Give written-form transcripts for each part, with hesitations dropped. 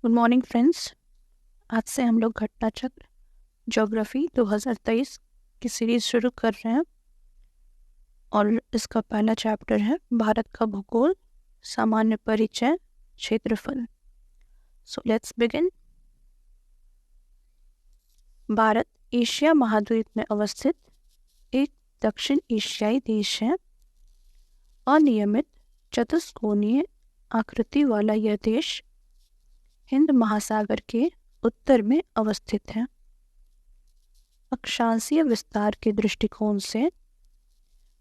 Good morning friends. आज से हम लोग घटना चक्र ज्योग्राफी 2023 की सीरीज शुरू कर रहे हैं और इसका पहला चैप्टर है भारत का भूगोल, सामान्य परिचय, क्षेत्रफल। So let's begin. Bharat Asia महाद्वीप में अवस्थित एक दक्षिण एशियाई देश है। अनियमित चतुष्कोणीय आकृति वाला यह देश हिंद महासागर के उत्तर में अवस्थित है। अक्षांशीय विस्तार के दृष्टिकोण से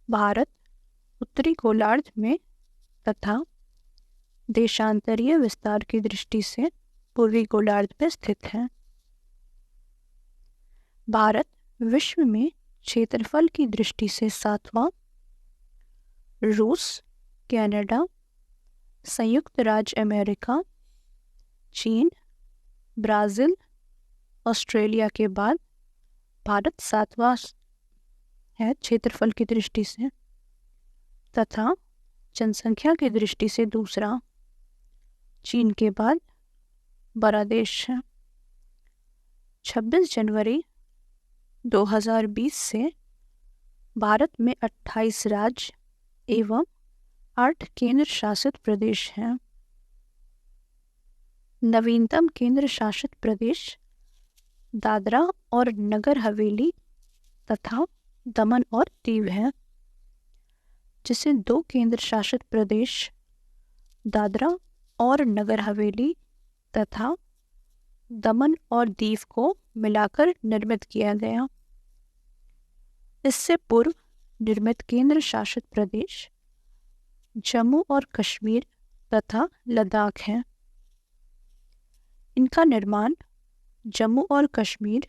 भारत उत्तरी गोलार्ध में तथा देशांतरीय विस्तार की दृष्टि से पूर्वी गोलार्ध में स्थित है। भारत विश्व में क्षेत्रफल की दृष्टि से सातवां, रूस, कनाडा, संयुक्त राज्य अमेरिका, चीन, ब्राज़ील, ऑस्ट्रेलिया के बाद भारत सातवां है क्षेत्रफल की दृष्टि से तथा जनसंख्या की दृष्टि से दूसरा, चीन के बाद बड़ा देश है। 26 जनवरी 2020 से भारत में 28 राज्य एवं 8 केंद्र शासित प्रदेश हैं। नवीनतम केंद्र शासित प्रदेश दादरा और नगर हवेली तथा दमन और दीव है, जिसे 2 केंद्र शासित प्रदेश दादरा और नगर हवेली तथा दमन और दीव को मिलाकर निर्मित किया गया। इससे पूर्व निर्मित केंद्र शासित प्रदेश जम्मू और कश्मीर तथा लद्दाख है। इनका निर्माण जम्मू और कश्मीर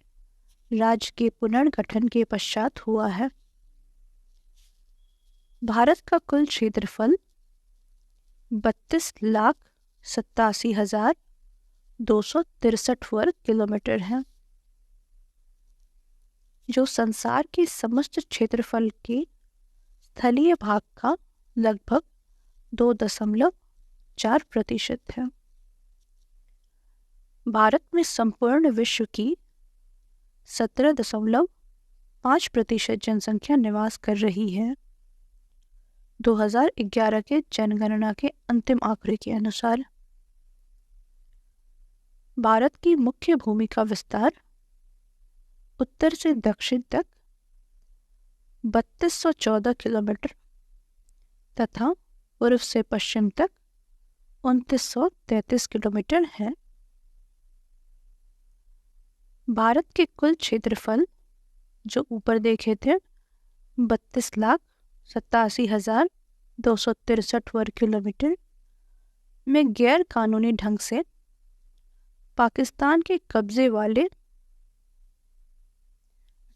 राज्य के पुनर्गठन के पश्चात हुआ है। भारत का कुल क्षेत्रफल 32,87,263 वर्ग किलोमीटर है, जो संसार के समस्त क्षेत्रफल के स्थलीय भाग का लगभग 2.4% है। भारत में संपूर्ण विश्व की 17.5% जनसंख्या निवास कर रही है, 2011 के जनगणना के अंतिम आंकड़े के अनुसार। भारत की मुख्य भूमि का विस्तार उत्तर से दक्षिण तक 3214 किलोमीटर तथा पूर्व से पश्चिम तक 2933 किलोमीटर है। भारत के कुल क्षेत्रफल जो ऊपर देखे थे 32,87,263 वर्ग किलोमीटर में गैर कानूनी ढंग से पाकिस्तान के कब्जे वाले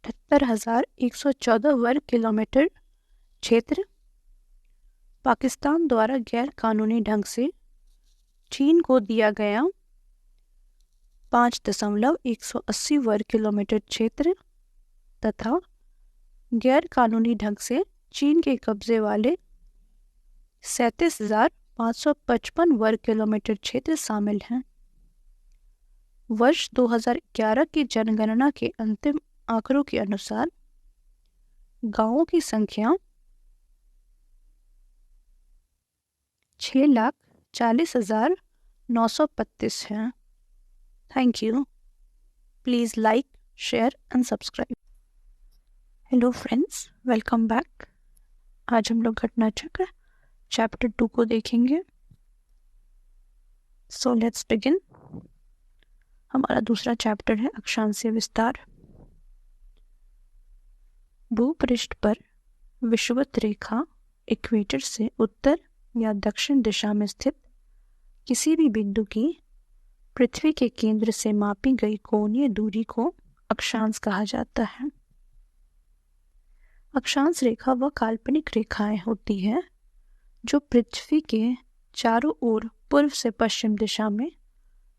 78,114 वर्ग किलोमीटर क्षेत्र पाकिस्तान द्वारा गैर कानूनी ढंग से चीन को दिया गया 5.180 वर्ग किलोमीटर क्षेत्र तथा गैर कानूनी ढंग से चीन के कब्जे वाले 37,555 वर्ग किलोमीटर क्षेत्र शामिल हैं। वर्ष 2011 की जनगणना के अंतिम आंकड़ों के अनुसार गांवों की संख्या 6,40,932 है। Thank you. Please like, share and subscribe. Hello friends, welcome back. आज हम लोग घटना चक्र चैप्टर 2 को देखेंगे। So let's begin. हमारा दूसरा चैप्टर है अक्षांशीय विस्तार। भूपृष्ठ पर विषुवत रेखा इक्वेटर से उत्तर या दक्षिण दिशा में स्थित किसी भी बिंदु की पृथ्वी के केंद्र से मापी गई कोणीय दूरी को अक्षांश कहा जाता है। अक्षांश रेखा वह काल्पनिक रेखाएं होती हैं जो पृथ्वी के चारों ओर पूर्व से पश्चिम दिशा में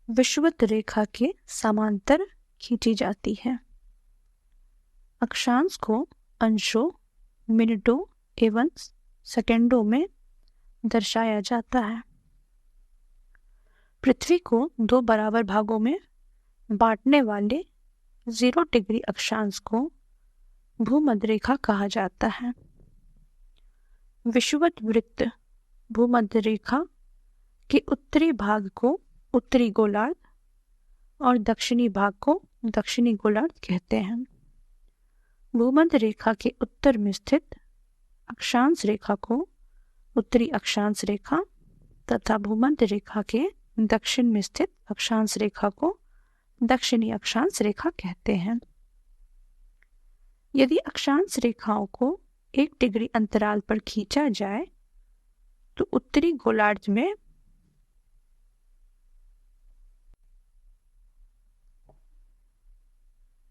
विषुवत रेखा के समांतर खींची जाती है। अक्षांश को अंशों, मिनटों एवं सेकंडों में दर्शाया जाता है। पृथ्वी को दो बराबर भागों में बांटने वाले 0 डिग्री अक्षांश को भूमध्य रेखा कहा जाता है। विषुवत वृत्त भूमध्य रेखा के उत्तरी भाग को उत्तरी गोलार्ध और दक्षिणी भाग को दक्षिणी गोलार्ध कहते हैं। भूमध्य रेखा के उत्तर में स्थित अक्षांश रेखा को उत्तरी अक्षांश रेखा तथा भूमध्य रेखा के दक्षिण में स्थित अक्षांश रेखा को दक्षिणी अक्षांश रेखा कहते हैं। यदि अक्षांश रेखाओं को 1 डिग्री अंतराल पर खींचा जाए तो उत्तरी गोलार्ध में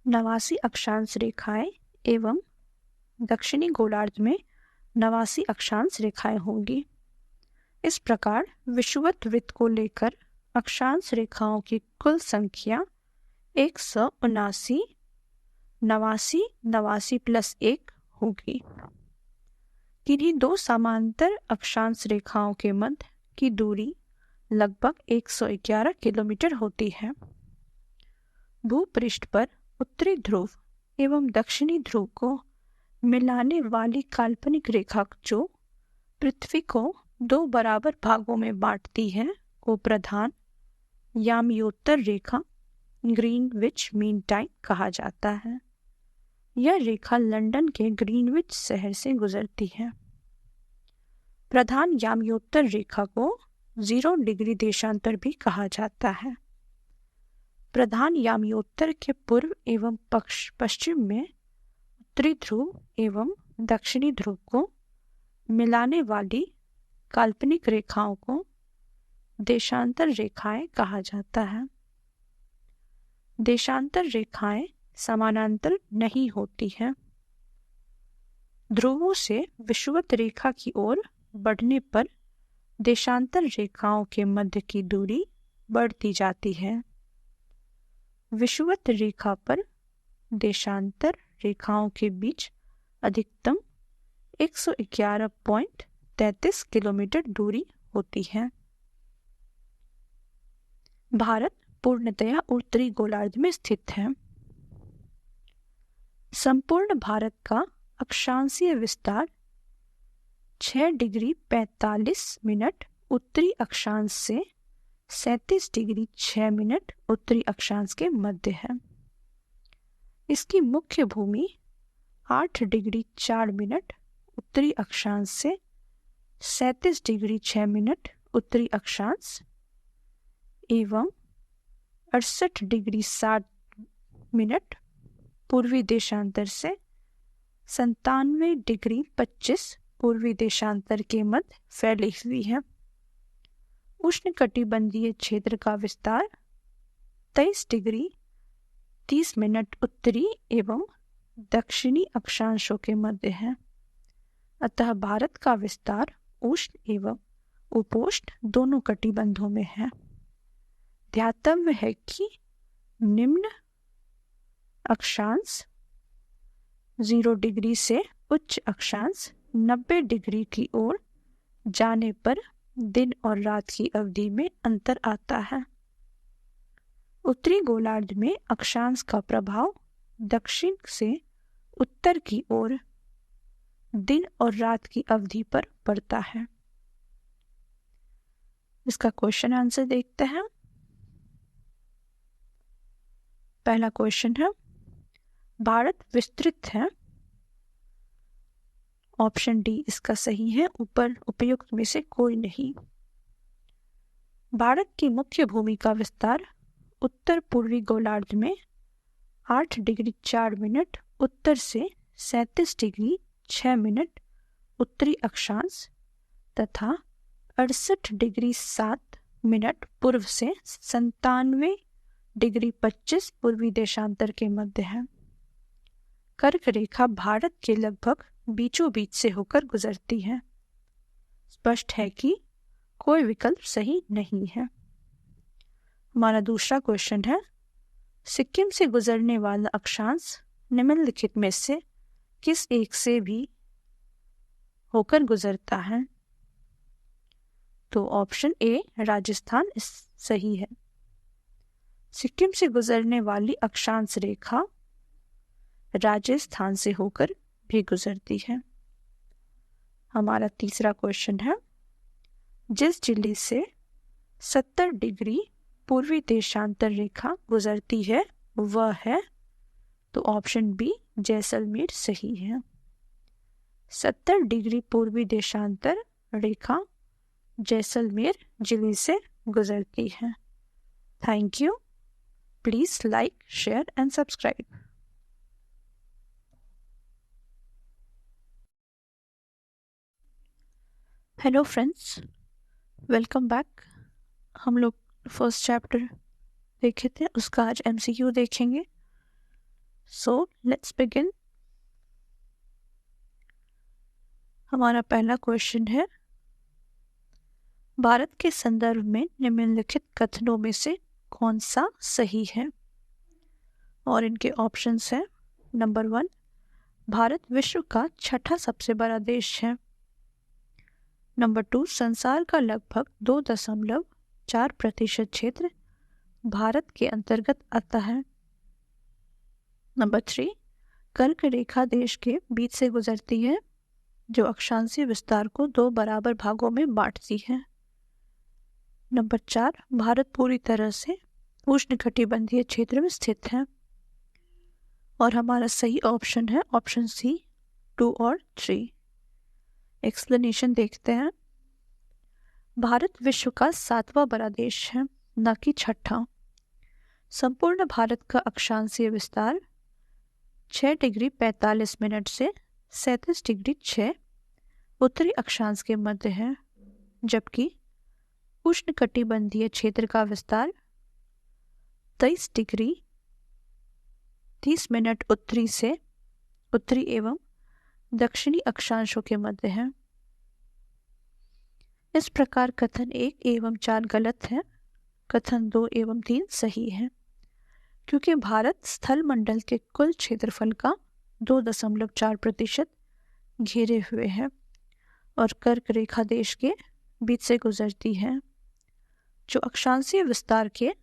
नवासी अक्षांश रेखाएं एवं दक्षिणी गोलार्ध में 89 अक्षांश रेखाएं होंगी। इस प्रकार विषुवत वृत्त को लेकर अक्षांश रेखाओं की कुल संख्या 179, 89, 89 प्लस 1 होगी। किन्हीं दो समांतर अक्षांश रेखाओं के मध्य की दूरी लगभग 111 किलोमीटर होती है। भूपृष्ठ पर उत्तरी ध्रुव एवं दक्षिणी ध्रुव को मिलाने वाली काल्पनिक रेखा जो पृथ्वी को 2 बराबर भागों में बांटती है को प्रधान याम्योत्तर रेखा ग्रीनविच मीन टाइम कहा जाता है। यह रेखा लंदन के ग्रीनविच शहर से गुजरती है। प्रधान याम्योत्तर रेखा को 0 डिग्री देशांतर भी कहा जाता है। प्रधान याम्योत्तर के पूर्व एवं पश्चिम में उत्तरी ध्रुव एवं दक्षिणी ध्रुव को मिलाने वाली काल्पनिक रेखाओं को देशांतर रेखाएं कहा जाता है। देशांतर रेखाएं समानांतर नहीं होती हैं। ध्रुवों से विषुवत रेखा की ओर बढ़ने पर देशांतर रेखाओं के मध्य की दूरी बढ़ती जाती है। विषुवत रेखा पर देशांतर रेखाओं के बीच अधिकतम 111.33 किलोमीटर दूरी होती है। भारत पूर्णतया उत्तरी गोलार्ध में स्थित है। संपूर्ण भारत का अक्षांशीय विस्तार 6 डिग्री 45 मिनट उत्तरी अक्षांश से 37 डिग्री 6 मिनट उत्तरी अक्षांश के मध्य है। इसकी मुख्य भूमि 8 डिग्री 4 मिनट उत्तरी अक्षांश से 37 डिग्री 6 मिनट उत्तरी अक्षांश एवं 68 डिग्री 7 मिनट पूर्वी देशांतर से 97 डिग्री 25 पूर्वी देशांतर के मध्य फैली हुई है। उष्णकटिबंधीय क्षेत्र का विस्तार 23 डिग्री 30 मिनट उत्तरी एवं दक्षिणी अक्षांशों के मध्य है। अतः भारत का विस्तार उष्ण एवं उपोष्ण दोनों कटिबंधों में है। ध्यातव्य है कि निम्न अक्षांश 0 डिग्री से उच्च अक्षांश 90 डिग्री की ओर जाने पर दिन और रात की अवधि में अंतर आता है। उत्तरी गोलार्ध में अक्षांश का प्रभाव दक्षिण से उत्तर की ओर दिन और रात की अवधि पर पड़ता है। इसका क्वेश्चन आंसर देखते हैं। पहला क्वेश्चन है, भारत विस्तृत है। ऑप्शन डी इसका सही है, ऊपर उपयुक्त में से कोई नहीं। भारत की मुख्य भूमि का विस्तार उत्तर पूर्वी गोलार्ध में 8 डिग्री 4 मिनट उत्तर से 37 डिग्री 6 मिनट उत्तरी अक्षांश तथा 68 डिग्री 7 मिनट पूर्व से 97 डिग्री 25 पूर्वी देशांतर के मध्य है। कर्क रेखा भारत के लगभग बीचों बीच से होकर गुजरती है। स्पष्ट है कि कोई विकल्प सही नहीं है। हमारा दूसरा क्वेश्चन है, सिक्किम से गुजरने वाला अक्षांश निम्नलिखित में से किस एक से भी होकर गुजरता है? तो ऑप्शन ए राजस्थान सही है। सिक्किम से गुजरने वाली अक्षांश रेखा राजस्थान से होकर भी गुजरती है। हमारा तीसरा क्वेश्चन है, जिस जिले से 70 डिग्री पूर्वी देशांतर रेखा गुजरती है वह है, तो ऑप्शन बी जैसलमेर सही है। 70 डिग्री पूर्वी देशांतर रेखा जैसलमेर जिले से गुजरती है। Thank you. Please like, share and subscribe. Hello friends, welcome back. हम लोग फर्स्ट चैप्टर देखे थे, उसका आज MCQ देखेंगे। So let's begin. हमारा पहला क्वेश्चन है, भारत के संदर्भ में निम्नलिखित कथनों में से कौन सा सही है? और इनके ऑप्शंस हैं, नंबर 1, भारत विश्व का छठा सबसे बड़ा देश है। नंबर 2, संसार का लगभग 2.4% क्षेत्र भारत के अंतर्गत आता है। नंबर 3, कर्क रेखा देश के बीच से गुजरती है, जो अक्षांशीय विस्तार को 2 बराबर भागों में बांटती है। नंबर 4, भारत पूरी तरह से उष्णकटिबंधीय क्षेत्र में स्थित है। और हमारा सही ऑप्शन है ऑप्शन सी, 2 और 3। एक्सप्लेनेशन देखते हैं। भारत विश्व का 7वां बड़ा देश है, न कि छठा। संपूर्ण भारत का अक्षांशीय विस्तार 6 डिग्री 45 मिनट से 37 डिग्री 6 उत्तरी अक्षांश के मध्य है, जबकि उष्णकटिबंधीय क्षेत्र का विस्तार 23 डिग्री 30 मिनट उत्तरी से उत्तरी एवं दक्षिणी अक्षांशों के मध्य है। इस प्रकार कथन 1 एवं 4 गलत है, कथन 2 एवं 3 सही है, क्योंकि भारत स्थल मंडल के कुल क्षेत्रफल का 2.4% घेरे हुए है और कर्क रेखा देश के बीच से गुजरती है, जो अक्षांशीय विस्तार के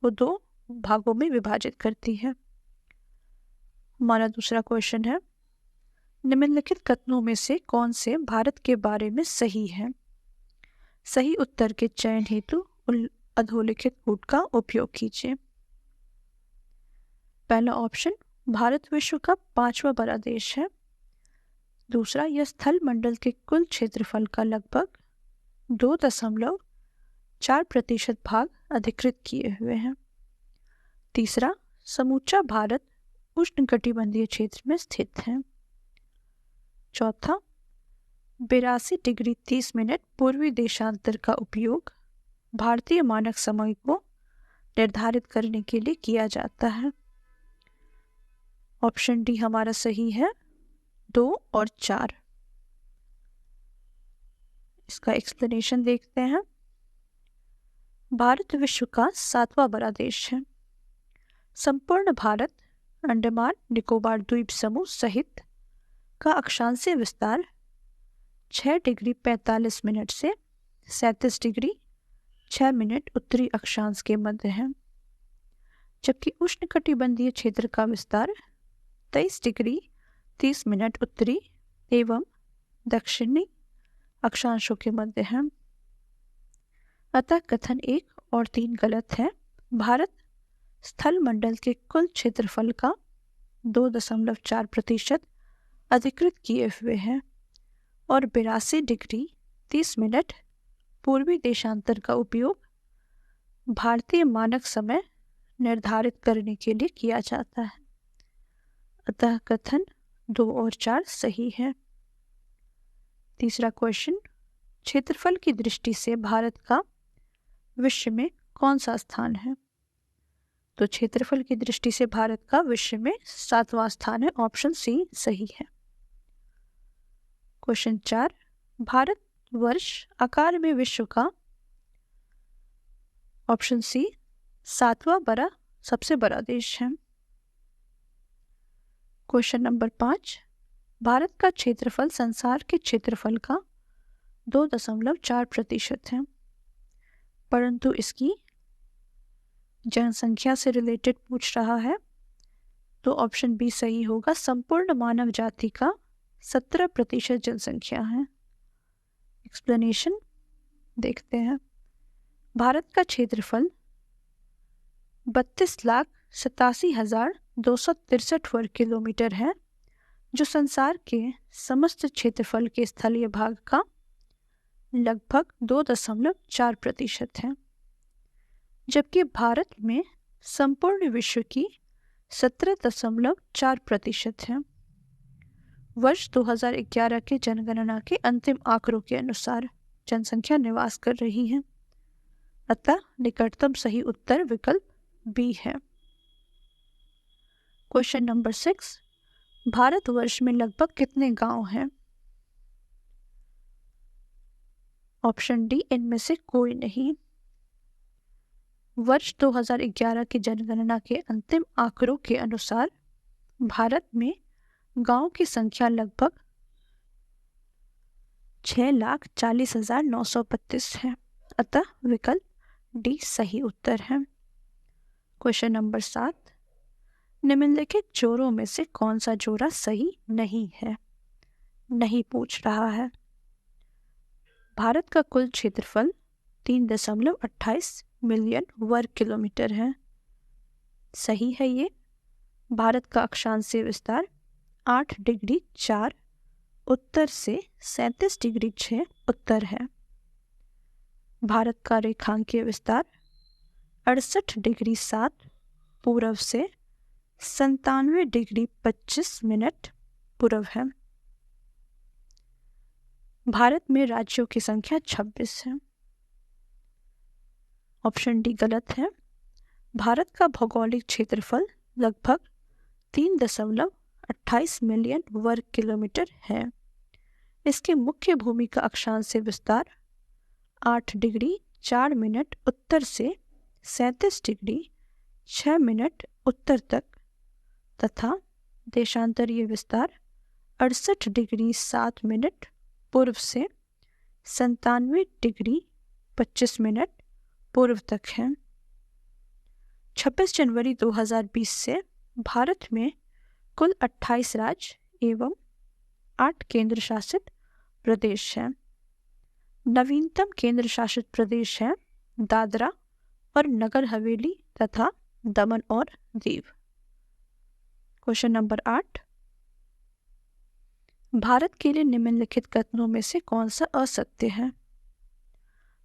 वो 2 भागों में विभाजित करती है। हमारा दूसरा क्वेश्चन है, निम्नलिखित कथनों में से कौन से भारत के बारे में सही है? सही उत्तर के चयन हेतु अधोलिखित कूट का उपयोग कीजिए। पहला ऑप्शन, भारत विश्व का 5वां बड़ा देश है। दूसरा, यह स्थल मंडल के कुल क्षेत्रफल का लगभग 2.4% भाग अधिकृत किए हुए हैं। तीसरा, समूचा भारत उष्णकटिबंधीय क्षेत्र में स्थित है। चौथा, 82 डिग्री 30 मिनट पूर्वी देशांतर का उपयोग भारतीय मानक समय को निर्धारित करने के लिए किया जाता है। ऑप्शन डी हमारा सही है, 2 और 4। इसका एक्सप्लेनेशन देखते हैं। भारत विश्व का 7वां बड़ा देश है। संपूर्ण भारत अंडमान निकोबार द्वीप समूह सहित का अक्षांशीय विस्तार 6 डिग्री 45 मिनट से 37 डिग्री 6 मिनट उत्तरी अक्षांश के मध्य है, जबकि उष्णकटिबंधीय क्षेत्र का विस्तार 23 डिग्री 30 मिनट उत्तरी एवं दक्षिणी अक्षांशों के मध्य है। अतः कथन 1 और 3 गलत है। भारत स्थल मंडल के कुल क्षेत्रफल का 2.4% अधिकृत किए हुए है और 82 डिग्री 30 मिनट पूर्वी देशांतर का उपयोग भारतीय मानक समय निर्धारित करने के लिए किया जाता है। अतः कथन 2 और 4 सही है। तीसरा क्वेश्चन, क्षेत्रफल की दृष्टि से भारत का विश्व में कौन सा स्थान है? तो क्षेत्रफल की दृष्टि से भारत का विश्व में 7वां स्थान है। ऑप्शन सी सही है। क्वेश्चन 4, भारत वर्ष आकार में विश्व का ऑप्शन सी 7वां सबसे बड़ा देश है। क्वेश्चन नंबर 5, भारत का क्षेत्रफल संसार के क्षेत्रफल का 2.4% है, परंतु इसकी जनसंख्या से रिलेटेड पूछ रहा है तो ऑप्शन बी सही होगा। संपूर्ण मानव जाति का 17% जनसंख्या है। एक्सप्लेनेशन देखते हैं। भारत का क्षेत्रफल 32,87,263 वर्ग किलोमीटर है, जो संसार के समस्त क्षेत्रफल के स्थलीय भाग का लगभग 2.4% है, जबकि भारत में संपूर्ण विश्व की 17.4% है। वर्ष 2011 के जनगणना के अंतिम आंकड़ों के अनुसार जनसंख्या निवास कर रही है, अतः निकटतम सही उत्तर विकल्प बी है। क्वेश्चन नंबर 6, भारतवर्ष में लगभग कितने गांव हैं? ऑप्शन डी इनमें से कोई नहीं। वर्ष 2011 की जनगणना के अंतिम आंकड़ों के अनुसार भारत में गांव की संख्या लगभग 6,40,932 है, अतः विकल्प डी सही उत्तर है। क्वेश्चन नंबर 7, निम्नलिखित जोड़ों में से कौन सा जोड़ा सही नहीं है? नहीं पूछ रहा है। भारत का कुल क्षेत्रफल 3.28 मिलियन वर्ग किलोमीटर है, सही है ये। भारत का अक्षांशीय विस्तार 8 डिग्री 4 उत्तर से 37 डिग्री 6 उत्तर है। भारत का रेखांकीय विस्तार 68 डिग्री 7 पूर्व से 97 डिग्री 25 मिनट पूर्व है। भारत में राज्यों की संख्या 26 है। ऑप्शन डी गलत है। भारत का भौगोलिक क्षेत्रफल लगभग 3.28 मिलियन वर्ग किलोमीटर है। इसके मुख्य भूमि का अक्षांशीय विस्तार 8 डिग्री 4 मिनट उत्तर से 37 डिग्री 6 मिनट उत्तर तक तथा देशांतरीय विस्तार 68 डिग्री 7 मिनट पूर्व से 97 डिग्री 25 मिनट पूर्व तक है। 26 जनवरी 2020 से भारत में कुल 28 राज्य एवं 8 केंद्र शासित प्रदेश हैं। नवीनतम केंद्र शासित प्रदेश है दादरा और नगर हवेली तथा दमन और दीव। क्वेश्चन नंबर 8, भारत के लिए निम्नलिखित कथनों में से कौन सा असत्य है?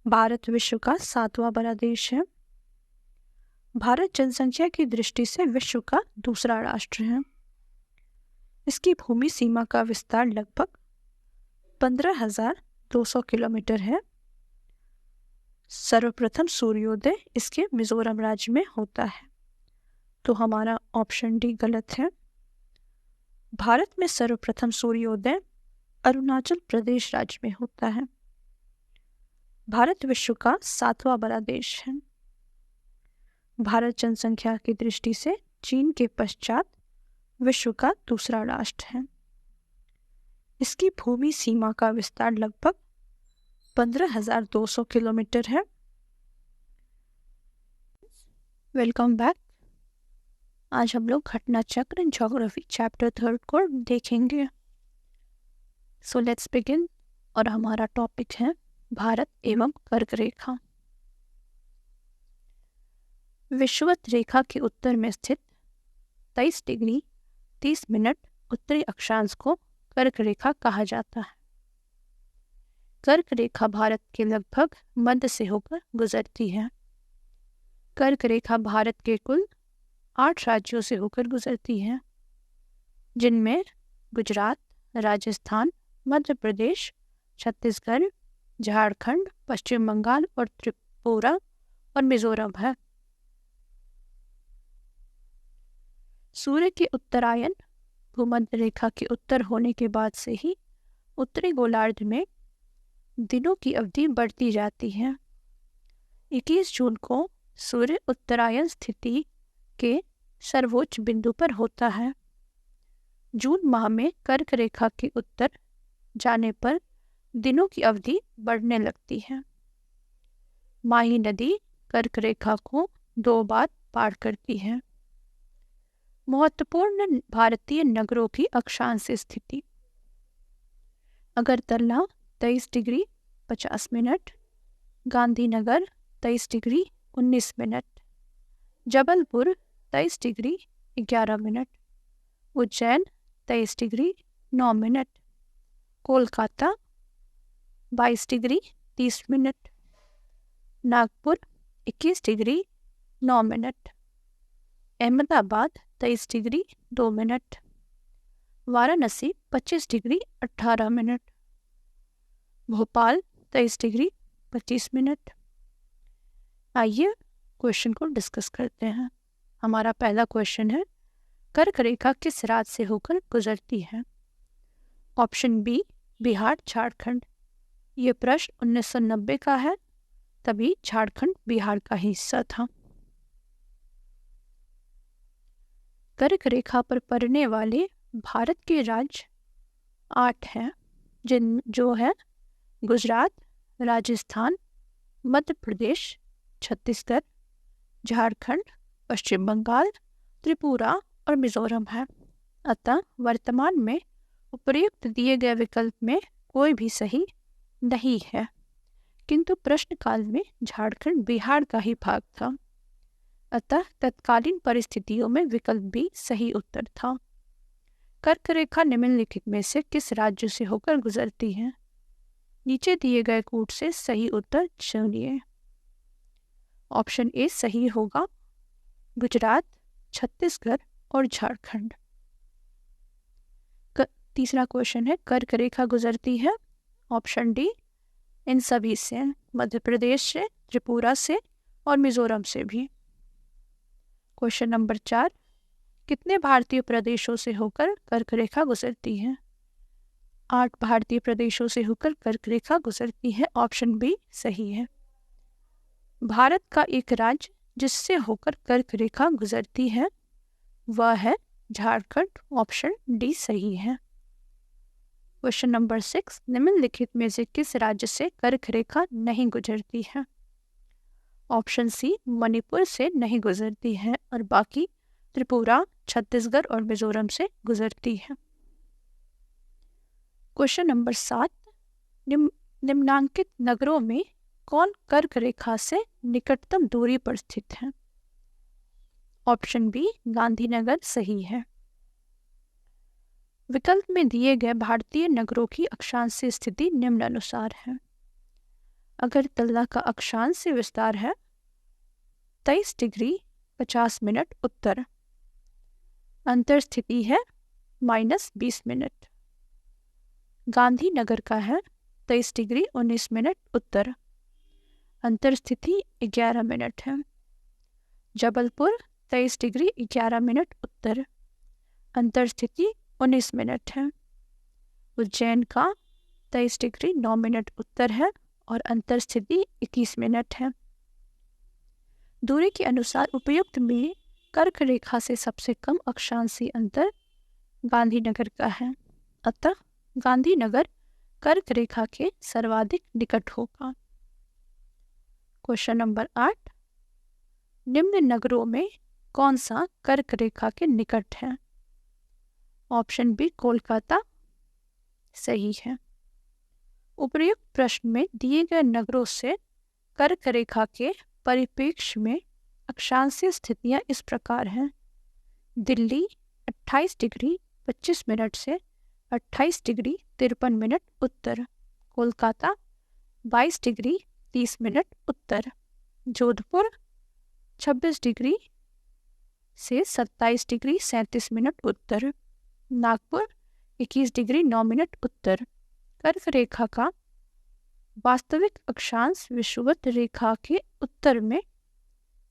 भारत विश्व का 7वां बड़ा देश है। भारत जनसंख्या की दृष्टि से विश्व का दूसरा राष्ट्र है। इसकी भूमि सीमा का विस्तार लगभग 15,200 किलोमीटर है। सर्वप्रथम सूर्योदय इसके मिजोरम राज्य में होता है, तो हमारा ऑप्शन डी गलत है। भारत में सर्वप्रथम सूर्योदय अरुणाचल प्रदेश राज्य में होता है। भारत विश्व का 7वां बड़ा देश है। भारत जनसंख्या की दृष्टि से चीन के पश्चात विश्व का दूसरा राष्ट्र है। इसकी भूमि सीमा का विस्तार लगभग 15,200 किलोमीटर है। Welcome back. आज हम लोग घटना चक्र ज्योग्राफी चैप्टर 3 को देखेंगे। So let's begin. और हमारा टॉपिक है भारत एवं कर्क रेखा। विषुवत रेखा के उत्तर में स्थित 23 डिग्री 30 मिनट उत्तरी अक्षांश को कर्क रेखा कहा जाता है। कर्क रेखा भारत के लगभग मध्य से होकर गुजरती है। कर्क रेखा भारत के कुल 8 राज्यों से होकर गुजरती है, जिनमें गुजरात, राजस्थान, मध्य प्रदेश, छत्तीसगढ़, झारखंड, पश्चिम बंगाल और त्रिपुरा और मिजोरम है। सूर्य के उत्तरायण भूमध्य रेखा के उत्तर होने के बाद से ही उत्तरी गोलार्ध में दिनों की अवधि बढ़ती जाती है। 21 जून को सूर्य उत्तरायण स्थिति के सर्वोच्च बिंदु पर होता है। जून माह में कर्क रेखा के उत्तर जाने पर दिनों की अवधि बढ़ने लगती है। माही नदी कर्क रेखा को 2 बार पार करती है। महत्वपूर्ण भारतीय नगरों की अक्षांश स्थिति। Agartala 23 degree 50 minute, Gandhinagar 23 degree 19 minute, Jabalpur 23 degree 11 minute, Ujjain 23 degree 9 minute, Kolkata 22 degree 30 minute, Nagpur 21 degree 9 minute, Ahmedabad 23 degree 2 minute, Varanasi 25 degree 18 minute, Bhopal 23 degree 25 minute. आइए क्वेश्चन को डिस्कस करते हैं। हमारा पहला क्वेश्चन है, कर्क रेखा किस राज्य से होकर गुजरती है? Option B Bihar Jharkhand. ये प्रश्न 1990 का है, तभी झारखंड बिहार का हिस्सा था। कर्क रेखा पर पड़ने वाले भारत के राज्य 8 हैं, जो है गुजरात, राजस्थान, मध्य प्रदेश, छत्तीसगढ़, झारखंड, पश्चिम बंगाल, त्रिपुरा और मिजोरम है। अतः वर्तमान में उपर्युक्त दिए गए विकल्प में कोई भी सही नहीं है, किंतु प्रश्नकाल में झारखंड बिहार का ही भाग था। अतः तत्कालीन परिस्थितियों में विकल्प भी सही उत्तर था। कर्क रेखा निम्नलिखित में से किस राज्य से होकर गुजरती है? नीचे दिए गए कूट से सही उत्तर चुनिए। ऑप्शन ए सही होगा, गुजरात, छत्तीसगढ़ और झारखंड। तीसरा क्वेश्चन है, कर्क रेखा गुजरती है? ऑप्शन डी इन सभी से, मध्य प्रदेश से, त्रिपुरा से और मिजोरम से भी। क्वेश्चन नंबर 4, कितने भारतीय प्रदेशों से होकर कर्क रेखा गुजरती है? 8 भारतीय प्रदेशों से होकर कर्क रेखा गुजरती है। ऑप्शन बी सही है। भारत का एक राज्य जिससे होकर कर्क रेखा गुजरती है वह है झारखंड। ऑप्शन डी सही है। क्वेश्चन नंबर 6, निम्नलिखित में से किस राज्य से कर्क रेखा नहीं गुजरती है? ऑप्शन सी मणिपुर से नहीं गुजरती है और बाकी त्रिपुरा, छत्तीसगढ़ और मिजोरम से गुजरती है। क्वेश्चन नंबर 7, निम्नांकित नगरों में कौन कर्क रेखा से निकटतम दूरी पर स्थित है? ऑप्शन बी गांधीनगर सही है। विकल्प में दिए गए भारतीय नगरों की अक्षांश स्थिति निम्नानुसार है। अगरतला का अक्षांश विस्तार है 23 डिग्री 50 मिनट उत्तर, अंतर स्थिति है -20 मिनट। गांधीनगर का है 23 डिग्री 19 मिनट उत्तर, अंतर स्थिति 11 मिनट है। जबलपुर 23 डिग्री 11 मिनट उत्तर, अंतर स्थिति 19 मिनट है। उज्जैन का 23 डिग्री 9 मिनट उत्तर है और अंतर स्थिति 21 मिनट है। दूरी के अनुसार उपयुक्त में कर्क रेखा से सबसे कम अक्षांशीय अंतर गांधीनगर का है, अतः गांधीनगर कर्क रेखा के सर्वाधिक निकट होगा। क्वेश्चन नंबर 8, निम्न नगरों में कौन सा कर्क रेखा के निकट है? ऑप्शन बी कोलकाता सही है। उपर्युक्त प्रश्न में दिए गए नगरों से कर्क रेखा के परिप्रेक्ष्य में अक्षांशीय स्थितियां इस प्रकार हैं। दिल्ली 28 डिग्री 25 मिनट से 28 डिग्री 53 मिनट उत्तर, कोलकाता 22 डिग्री 30 मिनट उत्तर, जोधपुर 26 डिग्री से 27 डिग्री 37 मिनट उत्तर, नागपुर 21 डिग्री 9 मिनट उत्तर। कर्क रेखा का वास्तविक अक्षांश विषुवत रेखा के उत्तर में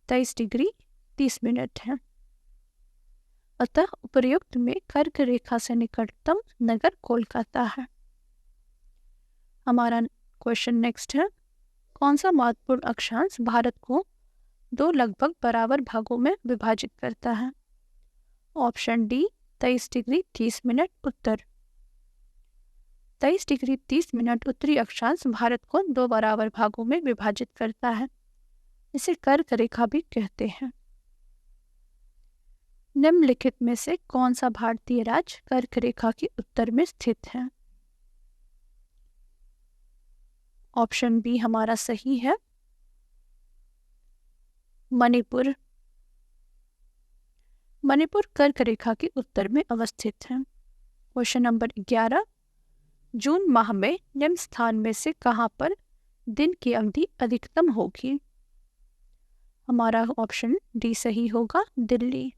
23 डिग्री 30 मिनट है, अतः उपर्युक्त में कर्क रेखा से निकटतम नगर कोलकाता है। हमारा क्वेश्चन नेक्स्ट है, कौन सा महत्वपूर्ण अक्षांश भारत को 2 लगभग बराबर भागों में विभाजित करता है? ऑप्शन डी 23 डिग्री 30 मिनट उत्तर। 23 डिग्री 30 मिनट उत्तरी अक्षांश भारत को 2 बराबर भागों में विभाजित करता है। इसे कर्क रेखा भी कहते हैं। निम्नलिखित में से कौन सा भारतीय राज्य कर्क रेखा के उत्तर में स्थित है? ऑप्शन बी हमारा सही है, मणिपुर। मणिपुर कर्क रेखा के उत्तर में अवस्थित है। क्वेश्चन नंबर 11, जून माह में निम्न स्थान में से कहां पर दिन की अवधि अधिकतम होगी? हमारा ऑप्शन डी सही होगा, दिल्ली।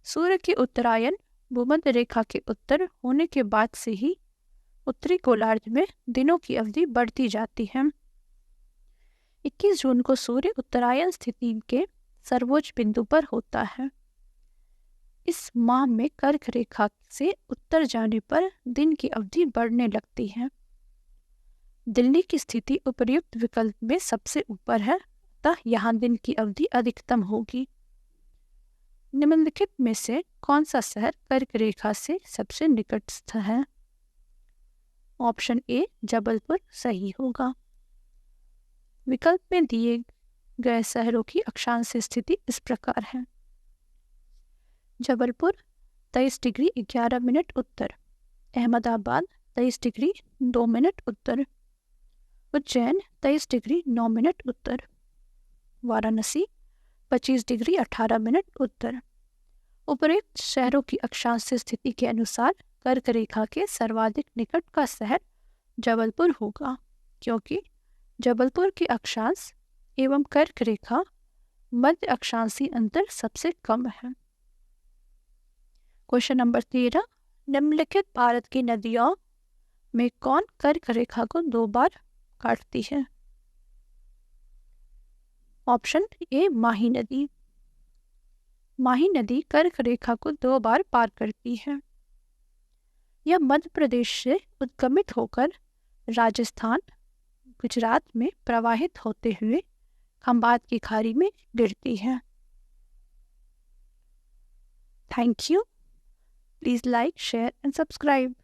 सूर्य की उत्तरायण भूमध्य रेखा के उत्तर होने के बाद से ही उत्तरी गोलार्ध में दिनों की अवधि बढ़ती जाती है। 21 जून को सूर्य उत्तरायण स्थिति के सर्वोच्च बिंदु पर होता है। इस माह में कर्क रेखा से उत्तर जाने पर दिन की अवधि बढ़ने लगती है। दिल्ली की स्थिति उपर्युक्त विकल्प में सबसे ऊपर है, अतः यहाँ दिन की अवधि अधिकतम होगी। निम्नलिखित में से कौन सा शहर कर्क रेखा से सबसे निकटस्थ है? ऑप्शन ए जबलपुर सही होगा। विकल्प में दिए गए शहरों की अक्षांश स्थिति इस प्रकार है। जबलपुर 23 डिग्री 11 मिनट उत्तर, अहमदाबाद 23 डिग्री 2 मिनट उत्तर, उज्जैन 23 डिग्री 9 मिनट उत्तर, वाराणसी 25 डिग्री 18 मिनट उत्तर। उपर्युक्त शहरों की अक्षांश स्थिति के अनुसार कर्क रेखा के सर्वाधिक निकट का शहर जबलपुर होगा, क्योंकि जबलपुर की अक्षांश एवं कर्क रेखा मध्य अक्षांशी अंतर सबसे कम है। क्वेश्चन नंबर 13, निम्नलिखित भारत की नदियों में कौन कर्क रेखा को 2 बार काटती है? ऑप्शन ए माही नदी। माही नदी कर्क रेखा को 2 बार पार करती है। यह मध्य प्रदेश से उद्गमित होकर राजस्थान, गुजरात में प्रवाहित होते हुए खंबात की खाड़ी में गिरती है। Thank you. Please like, share and subscribe.